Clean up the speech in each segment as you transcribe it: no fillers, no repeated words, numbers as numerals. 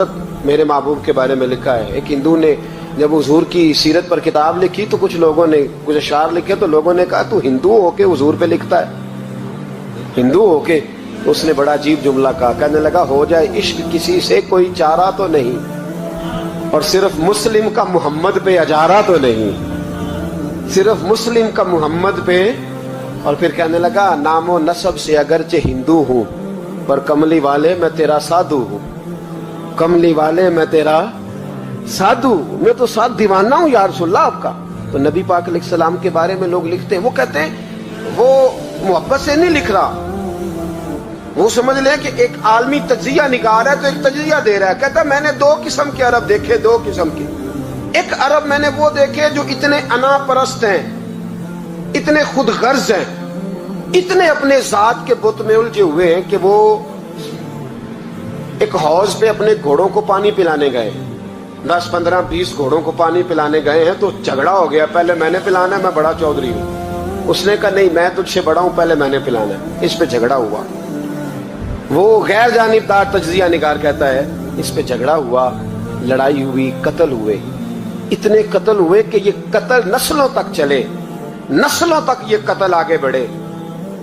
मेरे महबूब के बारे में लिखा है। एक हिंदू ने जब हुजूर की सीरत पर किताब लिखी तो कुछ लोगों ने कुछ अशार लिखे तो लोगों ने कहा तू हिंदू होके हुजूर पे लिखता है, हिंदू होके। तो उसने बड़ा अजीब जुमला कहा, कहने लगा हो जाए इश्क किसी से कोई चारा तो नहीं, और सिर्फ मुस्लिम का मोहम्मद पे अजारा तो नहीं, सिर्फ मुस्लिम का मोहम्मद पे। और फिर कहने लगा नामो नसब से अगरचे हिंदू हूं पर कमली वाले मैं तेरा साधु हूं, कमली वाले मैं तेरा साधु, मैं तो साथ दीवाना हूं या रसूलल्लाह आपका। तो नबी पाक अलैहिस्सलाम के बारे में लोग लिखते हैं, वो कहते हैं वो मोहब्बत से नहीं लिख रहा, वो समझ ले कि एक आलमी तज्जिया निगार है तो एक तज्जिया दे रहा है। कहता मैंने दो किस्म के अरब देखे, दो किस्म के। एक अरब मैंने वो देखे जो इतने अना परस्त हैं, इतने खुद गर्ज हैं, इतने अपने जात के बुत में उलझे हुए हैं कि वो एक हौज पे अपने घोड़ों को पानी पिलाने गए, 10, 15, 20 घोड़ों को पानी पिलाने गए हैं। तो झगड़ा हो गया, पहले मैंने पिलाना है, मैं बड़ा चौधरी हूं। उसने कहा नहीं मैं तुझसे बड़ा हूं, पहले मैंने पिलाना है। इस पे झगड़ा हुआ। वो गैर जानिबदार तज्जिया निगार कहता है इस पे झगड़ा हुआ, लड़ाई हुई, कत्ल हुए, इतने कत्ल हुए कि ये कत्ल नस्लों तक चले, नस्लों तक ये कत्ल आगे बढ़े।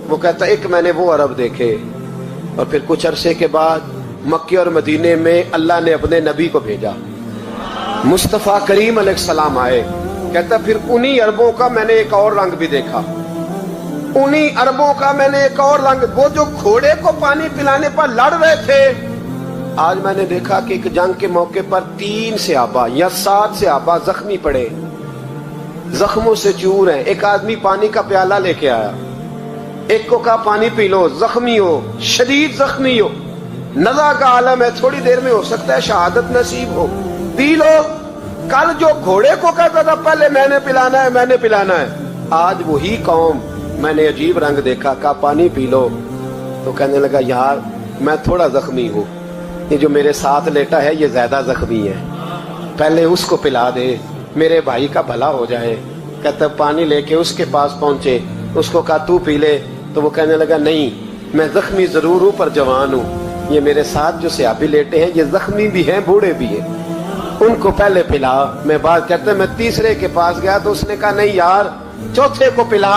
वो कहता एक मैंने वो अरब देखे। और फिर कुछ अरसे के बाद मक्के और मदीने में अल्लाह ने अपने नबी को भेजा, मुस्तफा करीम अलैहिस्सलाम आए। कहता फिर उन्हीं अरबों का मैंने एक और रंग भी देखा, उन्हीं अरबों का मैंने एक और रंग, वो जो घोड़े को पानी पिलाने पर लड़ रहे थे, आज मैंने देखा कि एक जंग के मौके पर 3 सहाबा या 7 सहाबा जख्मी पड़े, जख्मों से चूर हैं। एक आदमी पानी का प्याला लेके आया, एक को कहा पानी पी लो, जख्मी हो, शदीद जख्मी हो, नज़ा का आलम है, थोड़ी देर में हो सकता है शहादत नसीब हो, पी लो। कल जो घोड़े को कहता था पहले मैंने पिलाना है, मैंने पिलाना है, आज वही कौम मैंने अजीब रंग देखा, कहा पानी पी लो। तो कहने लगा यार मैं थोड़ा जख्मी हूँ, ये जो मेरे साथ लेटा है ये ज्यादा जख्मी है, पहले उसको पिला दे, मेरे भाई का भला हो जाए। कहता पानी लेके उसके पास पहुंचे, उसको कहा तू पी ले। तो वो कहने लगा नहीं मैं जख्मी जरूर हूं पर जवान हूं, ये मेरे साथ जो सहाबी लेटे हैं ये जख्मी भी हैं, बूढ़े भी हैं, उनको पहले पिला। मैं बात कहते मैं तीसरे के पास गया तो उसने कहा नहीं यार चौथे को पिला,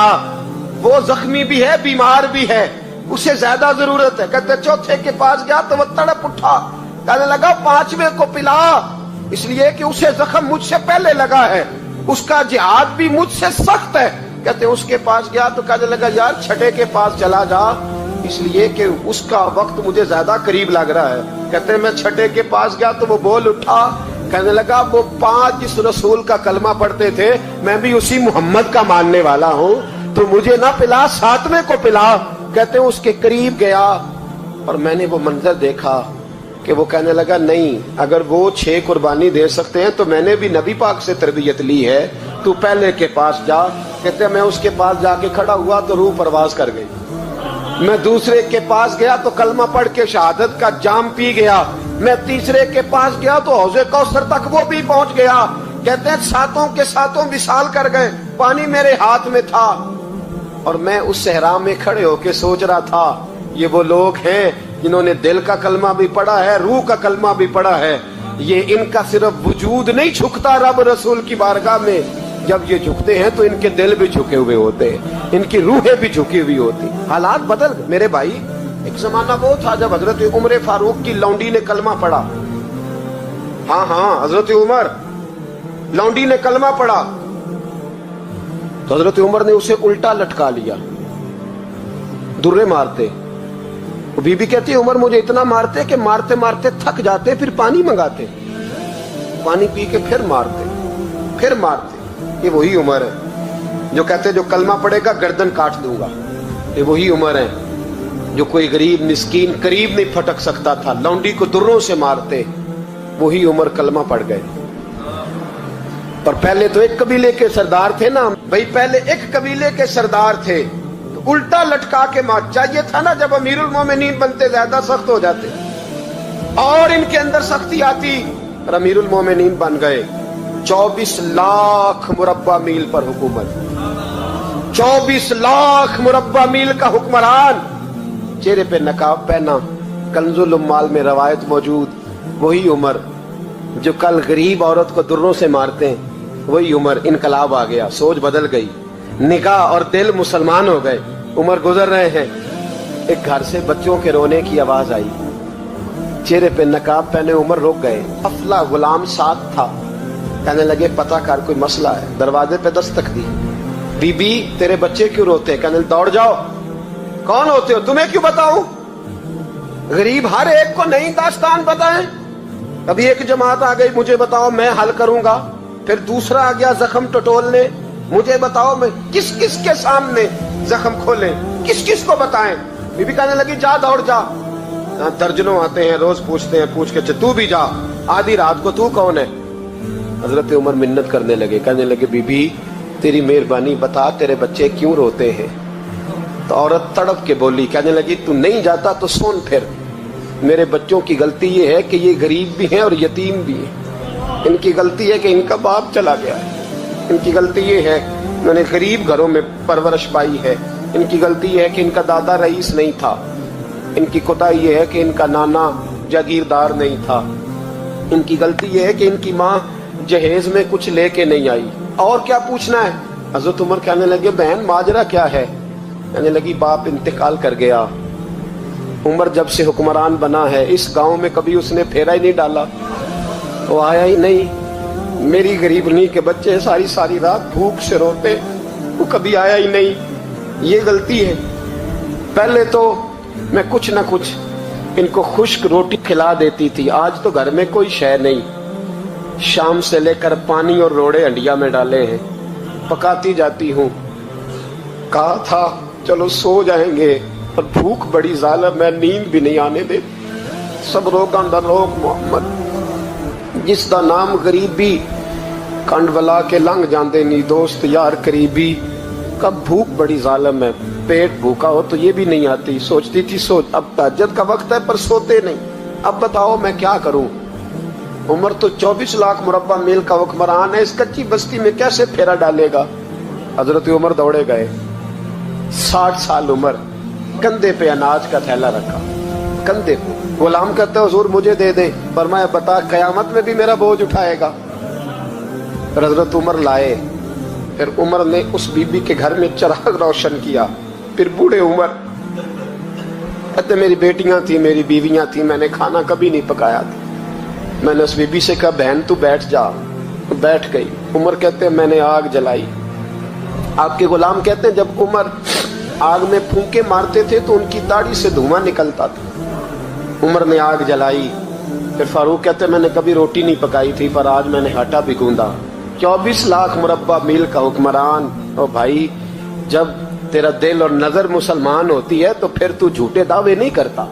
वो जख्मी भी है, बीमार भी है, उसे ज्यादा जरूरत है। कहते चौथे के पास गया तो वो तड़प उठा, कहने लगा 5वें को पिला, इसलिए कि उसे जख्म मुझसे पहले लगा है, उसका जिहाद भी मुझसे सख्त है। कहते उसके पास गया तो कहने लगा यार 6ठे के पास चला जा, इसलिए कि उसका वक्त मुझे ज्यादा करीब लग रहा है। कहते मैं 6ठे के पास गया तो वो बोल उठा, कहने लगा वो 5 जिस रसूल का कलमा पढ़ते थे मैं भी उसी मोहम्मद का मानने वाला हूँ, तो मुझे ना पिला 7वें को पिला। कहते उसके करीब गया और मैंने वो मंजर देखा कि वो कहने लगा नहीं अगर वो 6 कुर्बानी दे सकते हैं तो मैंने भी नबी पाक से तरबियत ली है, तू पहले के पास जा। कहते मैं उसके पास जाके खड़ा हुआ तो रूह परवाज कर गई। मैं दूसरे के पास गया तो कलमा पढ़ के शहादत का जाम पी गया। मैं तीसरे के पास गया तो हौज़े कौसर तक वो भी पहुंच गया। कहते हैं 7 के 7 विसाल कर गए, पानी मेरे हाथ में था और मैं उस सहरा में खड़े होके सोच रहा था ये वो लोग हैं जिन्होंने दिल का कलमा भी पढ़ा है, रूह का कलमा भी पढ़ा है, ये इनका सिर्फ वजूद नहीं झुकता रब रसूल की बारगाह में, जब ये झुकते हैं तो इनके दिल भी झुके हुए होते हैं, इनकी रूहें भी झुकी हुई होती। हालात बदल गए मेरे भाई। एक जमाना वो था जब हजरत उमर फारूक की लौंडी ने कलमा पढ़ा, हाँ हजरत उमर लौंडी ने कलमा पढ़ा तो हजरत उमर ने उसे उल्टा लटका लिया, दुर्रे मारते। बीबी कहती है उमर मुझे इतना मारते कि मारते मारते थक जाते, फिर पानी मंगाते, पानी पी के फिर मारते, फिर मारते। ये वही उमर है जो कहते जो कलमा पड़ेगा गर्दन काट दूंगा, ये वही उमर है जो कोई गरीब मिस्कीन करीब नहीं फटक सकता था, लौंडी को दुर्रों से मारते, वही उमर कलमा पड़ गए। पर पहले तो एक कबीले के सरदार थे ना भाई, पहले एक कबीले के सरदार थे तो उल्टा लटका के मार। चाहिए था ना जब अमीरुल मोमिनीन बनते ज्यादा सख्त हो जाते और इनके अंदर सख्ती आती, और अमीरुल मोमिनीन बन गए। 24 लाख मुरब्बा मील पर हुकूमत, 24 लाख मुरब्बा मील का हुक्मरान, चेहरे पे नकाब पहना, कंजुल उम्माल में रवायत मौजूद, वही उमर जो कल गरीब औरत को दुर्रों से मारते हैं, वही उमर। इनकलाब आ गया, सोच बदल गई, निगाह और दिल मुसलमान हो गए। उमर गुजर रहे हैं, एक घर से बच्चों के रोने की आवाज आई। चेहरे पे नकाब पहने उमर रुक गए। अफला गुलाम साथ था। कहने लगे पता कर, कोई मसला है। दरवाजे पे दस्तक दी। बीबी तेरे बच्चे क्यों रोते हैं? कहने दौड़ जाओ, कौन होते हो, तुम्हें क्यों बताऊं? गरीब हर एक को नई दास्तान पता है। कभी एक जमात आ गई, मुझे बताओ मैं हल करूंगा। फिर दूसरा आ गया जख्म टटोलने, मुझे बताओ मैं किस किस के सामने जख्म खोले, किस किस को बताएं। बीबी कहने लगी जा दौड़ जा। दर्जनों आते हैं, रोज पूछते हैं, पूछ के तू भी जा, आधी रात को तू कौन है? हजरत उमर मिन्नत करने लगे, कहने लगे बीबी तेरी मेहरबानी बता तेरे बच्चे क्यों रोते हैं? तो औरत तड़प के बोली, कहने लगी तू नहीं जाता तो सुन, फिर मेरे बच्चों की गलती ये है कि ये गरीब भी हैं और यतीम भी हैं। इनकी गलती है कि इनका बाप चला गया है। इनकी गलती ये है मैंने गरीब घरों में परवरिश पाई है। इनकी गलती ये है कि इनका दादा रईस नहीं था। इनकी कोताही ये है कि इनका नाना जागीरदार नहीं था। इनकी गलती ये है कि इनकी माँ जहेज में कुछ लेके नहीं आई। और क्या पूछना है? हजरत उमर कहने लगे बहन माजरा क्या है? कहने लगी बाप इंतकाल कर गया। उमर जब से हुक्मरान बना है इस गांव में कभी उसने फेरा ही नहीं डाला, वो आया ही नहीं। मेरी गरीबनी के बच्चे सारी सारी रात भूख से रोते, वो कभी आया ही नहीं। ये गलती है। पहले तो मैं कुछ न कुछ इनको खुश्क रोटी खिला देती थी, आज तो घर में कोई शय नहीं। शाम से लेकर पानी और रोड़े हंडिया में डाले हैं, पकाती जाती हूँ। कहा था चलो सो जाएंगे, पर भूख बड़ी जालिम है, नींद भी नहीं आने दे। सब रोगां दा रोग मोहम्मद, जिसदा नाम गरीबी कंड वला के लंघ जाते नी दोस्त यार करीबी। कब भूख बड़ी जालिम है, पेट भूखा हो तो ये भी नहीं आती। सोचती थी सोच अब तहज्जुद का वक्त है पर सोते नहीं। अब बताओ मैं क्या करूं? उमर तो 24 लाख मुरब्बा मील का हुक्मरान है, इस कच्ची बस्ती में कैसे फेरा डालेगा? हजरत उमर दौड़े गए। 60 साल उम्र, कंधे पे अनाज का थैला रखा, कंधे पे। गुलाम कहते हुजूर मुझे दे दे। फरमाया बता कयामत में भी मेरा बोझ उठाएगा? फिर हजरत उमर लाए। फिर उमर ने उस बीबी के घर में चिराग रोशन किया। फिर बूढ़े उमर कहते मेरी बेटियां थी, मेरी बीवियां थी, मैंने खाना कभी नहीं पकाया था। मैंने उस बीबी से कहा बहन तू बैठ जा, तो बैठ गई। उमर कहते मैंने आग जलाई। आपके गुलाम कहते हैं जब उमर आग में फूंके मारते थे तो उनकी दाढ़ी से धुआं निकलता था। उमर ने आग जलाई। फिर फारूक कहते मैंने कभी रोटी नहीं पकाई थी पर आज मैंने आटा भी गूंदा। 24 लाख मुरब्बा मील का हुक्मरान। और भाई जब तेरा दिल और नजर मुसलमान होती है तो फिर तू झूठे दावे नहीं करता,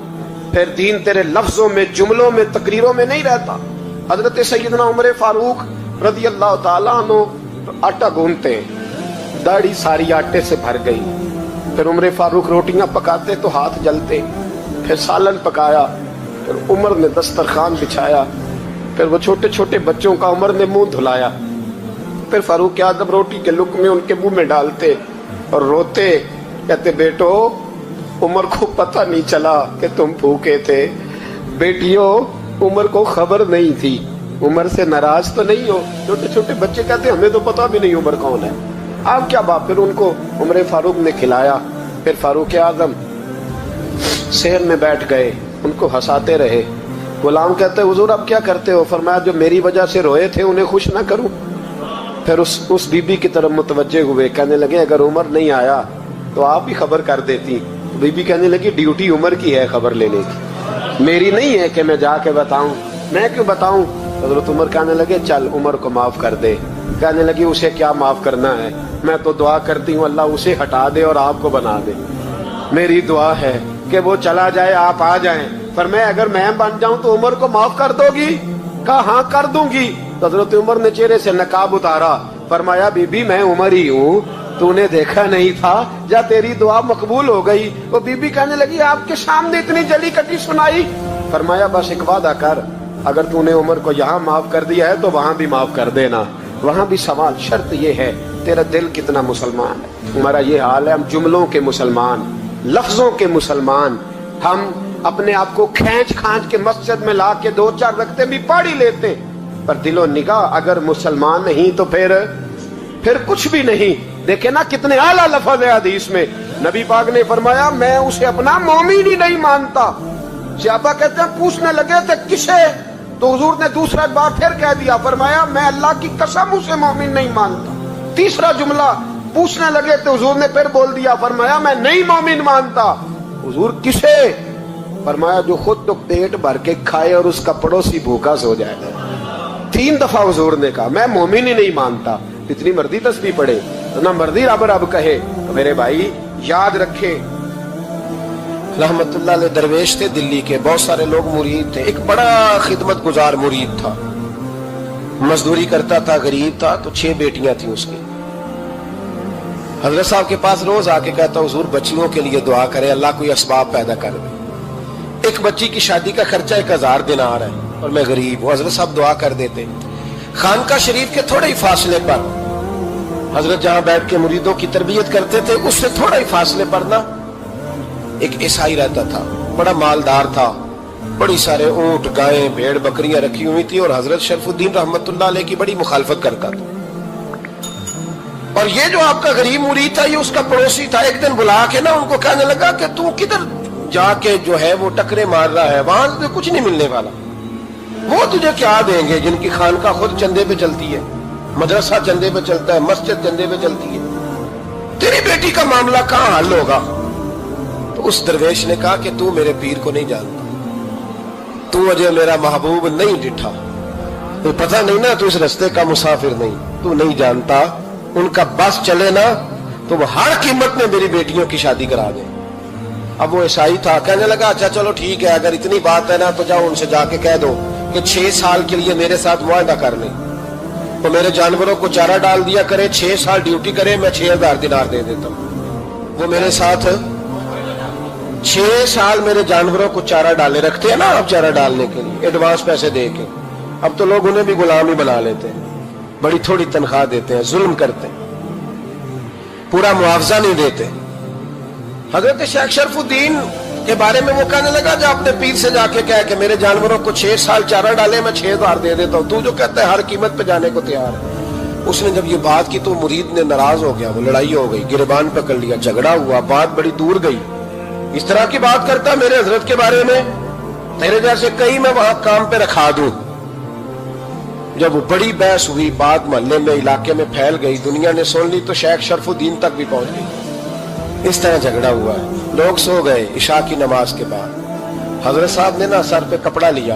फिर दीन तेरे लफ्जों में, जुमलों में, तकरीरों में नहीं रहता। हजरत सैयदना उमर फारूक रज़ी अल्लाह ताला अन्हु आटा गूंथते, दाढ़ी सारी आटे से भर गई। फिर उमर फारूक रोटियां पकाते तो हाथ जलते। फिर सालन पकाया। फिर उमर ने दस्तरखान बिछाया। फिर वो छोटे छोटे बच्चों का उमर ने मुंह धुलाया। फिर फारूक आज़म रोटी के लुक में उनके मुंह में डालते और रोते, कहते बेटो उमर को पता नहीं चला कि तुम भूखे थे। बेटियों उमर को खबर नहीं थी। उमर से नाराज तो नहीं हो? छोटे छोटे बच्चे कहते हमें तो पता भी नहीं उमर कौन है। आप क्या बात? फिर उनको उमर फारूक ने खिलाया। फिर फारूक आज़म शहर में बैठ गए, उनको हंसाते रहे। गुलाम कहते हुजूर अब क्या करते हो? फरमाया जो मेरी वजह से रोए थे उन्हें खुश ना करूं। फिर उस बीबी की तरफ मुतवज्जे हुए, कहने लगे अगर उमर नहीं आया तो आप ही खबर कर देती। बीबी कहने लगी ड्यूटी उमर की है खबर लेने की, मेरी नहीं है कि मैं जाके बताऊं। मैं क्यों बताऊं? हजरत उमर कहने लगे चल उमर को माफ कर दे। कहने लगी उसे क्या माफ करना है, मैं तो दुआ करती हूँ अल्लाह उसे हटा दे और आपको बना दे। मेरी दुआ है कि वो चला जाए, आप आ जाएं। पर मैं अगर मैं बन जाऊं तो उमर को माफ कर दोगी? कहा हाँ कर दूंगी। हजरत उमर ने चेहरे से नकाब उतारा। फरमाया बीबी मैं उमर ही हूँ, तूने देखा नहीं था, जा तेरी दुआ मकबूल हो गई। वो बीबी कहने लगी आपके सामने इतनी जली कटी सुनाई। फरमाया बस एक वादा कर, अगर तूने उमर को यहाँ माफ कर दिया है तो वहां भी माफ कर देना। वहां भी सवाल, शर्त ये है तेरा दिल कितना मुसलमान है। हमारा ये हाल है, हम जुमलों के मुसलमान, लफ्जों के मुसलमान, हम अपने आप को खींच खांच के मस्जिद में ला के 2-4 रखते भी पढ़ ही लेते, पर दिलो निगाह अगर मुसलमान नहीं तो फिर कुछ भी नहीं। देखे ना कितने आला लफ्ज है हदीस में, नबी पाक ने फरमाया मैं उसे अपना मोमिन ही नहीं मानता। सहाबा कहते हैं पूछने लगे थे किसे, तो हुजूर ने दूसरा बार फिर कह दिया, फरमाया मैं अल्लाह की कसम उसे मोमिन नहीं मानता। तीसरा जुमला पूछने लगे तो हुजूर ने फिर बोल दिया, फरमाया मैं नहीं मोमिन मानता। हुजूर किसे, फरमाया जो खुद तो पेट भर के खाए और उसका पड़ोसी भूखा सो जाए। 3 दफा हुजूर ने कहा मैं मोमिन ही नहीं मानता। इतनी मर्जी तस्बीह पढ़े तो ना मर्जी रब कहे। तो मेरे भाई याद रखे, रहमतुल्लाह अलैह दरवेश थे दिल्ली के, बहुत सारे लोग मुरीद थे। एक बड़ा खिदमत गुजार मुरीद था, मजदूरी करता था, गरीब था, तो 6 बेटियां थी उसकी। हजरत साहब के पास रोज आके कहता हुजूर बच्चियों के लिए दुआ करें, अल्लाह कोई असबाब पैदा कर दे। एक बच्ची की शादी का खर्चा 1000 दिनार है और मैं गरीब हूं। हजरत साहब दुआ कर देते। खानका शरीफ के थोड़े ही फासले पर, हजरत जहां बैठ के मुरीदों की तरबियत करते थे, उससे थोड़ा ही फासले पर ना एक ईसाई रहता था, बड़ा मालदार था, बड़ी सारे ऊंट, गायें, भेड़, बकरियां रखी हुई थी, और हजरत शरफुद्दीन रहमतुल्लाह अलैह की बड़ी मुखालफत करता था। और ये जो आपका गरीब मुरीद था, ये उसका पड़ोसी था। एक दिन बुला के ना उनको कहने लगा कि तू किधर जाके जो है वो टकरे मार रहा है, वहां तुझे कुछ नहीं मिलने वाला। वो तुझे क्या देंगे जिनकी खानका खुद चंदे पे चलती है, मदरसा चंदे पे चलता है, मस्जिद चंदे पे चलती है, तेरी बेटी का मामला कहां हल होगा। तो उस दरवेश ने कहा कि तू मेरे पीर को नहीं जानता, तू अजय मेरा महबूब नहीं डिठा, तो पता नहीं ना, तू इस रास्ते का मुसाफिर नहीं, तू नहीं जानता। उनका बस चले ना तो वो हर कीमत में मेरी बेटियों की शादी करा दे। अब वो ईसाई था, कहने लगा अच्छा चलो ठीक है, अगर इतनी बात है ना तो जाओ उनसे जाके कह दो कि 6 साल के लिए मेरे साथ मुआहदा कर ले, तो मेरे जानवरों को चारा डाल दिया करे, 6 साल ड्यूटी करे, मैं 6000 दिनार दे देता हूं। वो मेरे साथ 6 साल मेरे जानवरों को चारा डाले, रखते हैं ना आप चारा डालने के लिए एडवांस पैसे दे के। अब तो लोग उन्हें भी गुलाम ही बना लेते हैं, बड़ी थोड़ी तनख्वाह देते हैं, जुल्म करते हैं, पूरा मुआवजा नहीं देते। हजरत शेख शरफुद्दीन के बारे में वो कहने लगा जो अपने पीर से जाके कह के मेरे जानवरों को 6 साल चारा डाले, मैं 6000 दे देता हूं, तू जो कहता है हर कीमत पे जाने को तैयार है। उसने जब ये बात की तो मुरीद ने नाराज हो गया, वो लड़ाई हो गई, गिरबान पकड़ लिया, झगड़ा हुआ, बात बड़ी दूर गई। इस तरह की बात करता मेरे हजरत के बारे में, तेरे जैसे कई मैं वहां काम पे रखा दूं। जब वो बड़ी बहस हुई, बात मोहल्ले में, इलाके में फैल गई, दुनिया ने सुन ली, तो शेख शरफुद्दीन तक भी पहुंच गई। इस तरह झगड़ा हुआ है। लोग सो गए इशा की नमाज के बाद। हजरत साहब ने ना सर पे कपड़ा लिया,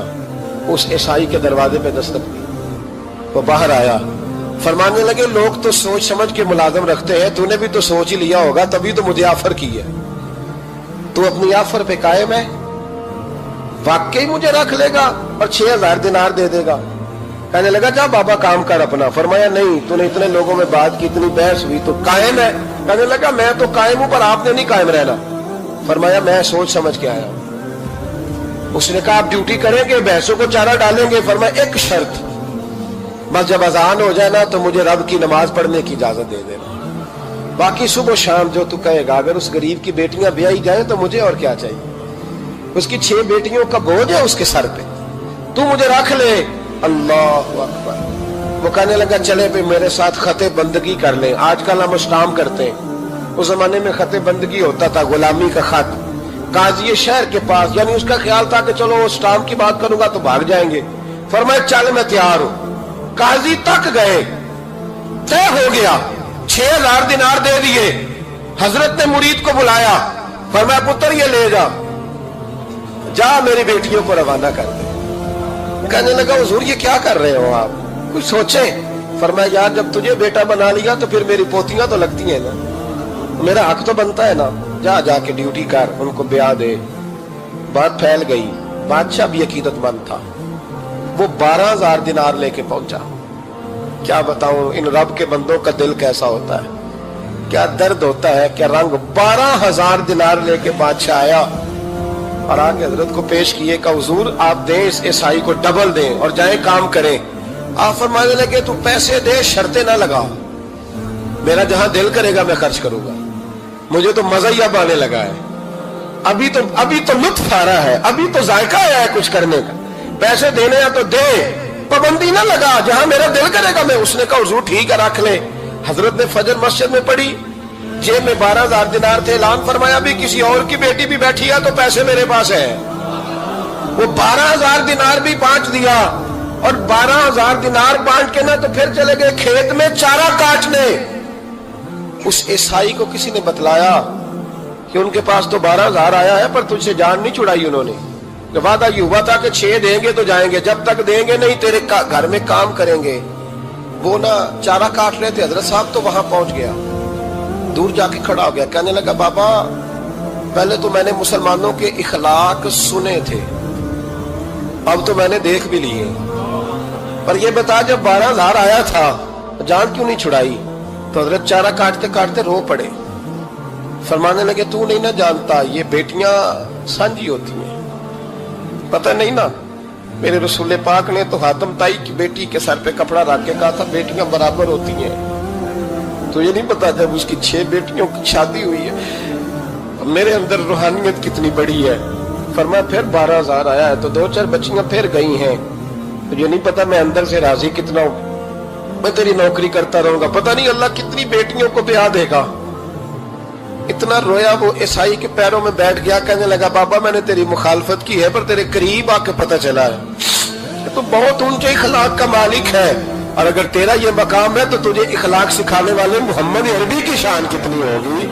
उस ईसाई के दरवाजे पे दस्तक दी, वो बाहर आया, फरमाने लगे लोग तो सोच समझ के मुलाजम रखते हैं, तूने भी तो सोच ही लिया होगा, तभी तो मुझे ऑफर की है। तू अपनी ऑफर पे कायम है, वाकई मुझे रख लेगा और 6000 दिनार दे देगा। कहने लगा जा बाबा काम कर अपना। फरमाया नहीं, तूने इतने लोगों में बात की, इतनी बहस हुई, तो कायम है। कहने लगा मैं तो कायम हूं, पर आपने नहीं कायम रहना। फरमाया मैं सोच समझ के आया हूं। उसने कहा आप ड्यूटी करेंगे, भैंसों को चारा डालेंगे। फरमाया एक शर्त, बस जब अजान हो जाए ना तो मुझे रब की नमाज पढ़ने की इजाजत दे देना, बाकी सुबह शाम जो तू कहेगा। अगर उस गरीब की बेटियां ब्याही जाए तो मुझे और क्या चाहिए, उसकी 6 बेटियों का बोझ है उसके सर पे, तू मुझे रख ले। अल्लाह अकबर। वो कहने लगा चले पे मेरे साथ खते बंदगी कर ले। आजकल हम स्टाम्प करते हैं, उस जमाने में खते बंदगी होता था, गुलामी का खत काजी शहर के पास, यानी उसका ख्याल था कि चलो वो स्टाम्प की बात करूंगा तो भाग जाएंगे। फरमाया चल मैं तैयार हूं। काजी तक गए, तय हो गया, 6000 दिनार दे दिए। हजरत ने मुरीद को बुलाया, फरमाया पुत्र ये ले जा मेरी बेटियों को रवाना कर दे। कहने लगा हुजूर ये क्या कर रहे हो आप, कुछ सोचे। फरमाया यार जब तुझे बेटा बना लिया तो फिर मेरी पोतियां तो लगती हैं ना, मेरा हक तो बनता है ना, जा जाके ड्यूटी कर, उनको ब्याह दे। बात फैल गई, बादशाह भी अकीदतमंद था, वो 12000 दिनार लेके पहुंचा। क्या बताऊं इन रब के बंदों का दिल कैसा होता है, क्या दर्द होता है, क्या रंग। 12000 दिनार लेके बादशाह आया और आगे हजरत को पेश किए का हुजूर आप दें इस ईसाई को डबल दें और जाए काम करें। आप फरमाने लगे तू पैसे दे, शर्तें ना लगा, मेरा जहां दिल करेगा मैं खर्च करूंगा, मुझे तो मजा ही अब आने लगा है। अभी तो लुत्फ आ रहा है, अभी तो जायका आया है कुछ करने का, पैसे देने हैं तो दे, पाबंदी ना लगा, जहां मेरा दिल करेगा मैं। उसने कहा हुजूर ठीक है रख ले। हजरत ने फजर मस्जिद में पढ़ी, जेब में 12,000 दिनार थे, ऐलान फरमाया भी किसी और की बेटी भी बैठी है तो पैसे मेरे पास है। वो 12,000 दिनार भी बांट दिया, और 12,000 दिनार बांट के ना तो फिर चले गए खेत में चारा काटने। उस ईसाई को किसी ने बतलाया कि उनके पास तो 12,000 आया है, पर तुझसे जान नहीं छुड़ाई उन्होंने। वादा ये हुआ था कि 6 देंगे तो जाएंगे, जब तक देंगे नहीं तेरे घर में काम करेंगे। वो ना चारा काट रहे थे, हजरत साहब तो वहां पहुंच गया, दूर जाके खड़ा हो गया, कहने लगा बाबा पहले तो मैंने मुसलमानों के इखलाक सुने थे, अब तो मैंने देख भी लिए, पर ये बता जब 12,000 आया था जान क्यों नहीं छुड़ाई? तो हजरत चारा काटते काटते रो पड़े, फरमाने लगे तू नहीं ना जानता, ये बेटियां सांझी होती हैं, पता नहीं ना। मेरे रसूल पाक ने तो हातम ताई की बेटी के सर पे कपड़ा रख के कहा था बेटियां बराबर होती हैं। तो ये नहीं पता जब उसकी 6 बेटियों की शादी हुई है, मेरे अंदर रूहानियत कितनी बड़ी है। फरमाया फिर 12,000 आया है तो 2-4 बच्चियां फिर गई हैं, तो ये नहीं पता मैं अंदर से राजी कितना हूं, मैं तेरी नौकरी करता रहूंगा, पता नहीं अल्लाह कितनी बेटियों को ब्याह देगा। इतना रोया वो ईसाई के पैरों में बैठ गया, कहने लगा बाबा मैंने तेरी मुखालफत की है, पर तेरे करीब आके पता चला है तो बहुत ऊंचे इखलाक का मालिक है, और अगर तेरा ये मकाम है तो तुझे इखलाक सिखाने वाले मोहम्मद अरबी की शान कितनी होगी।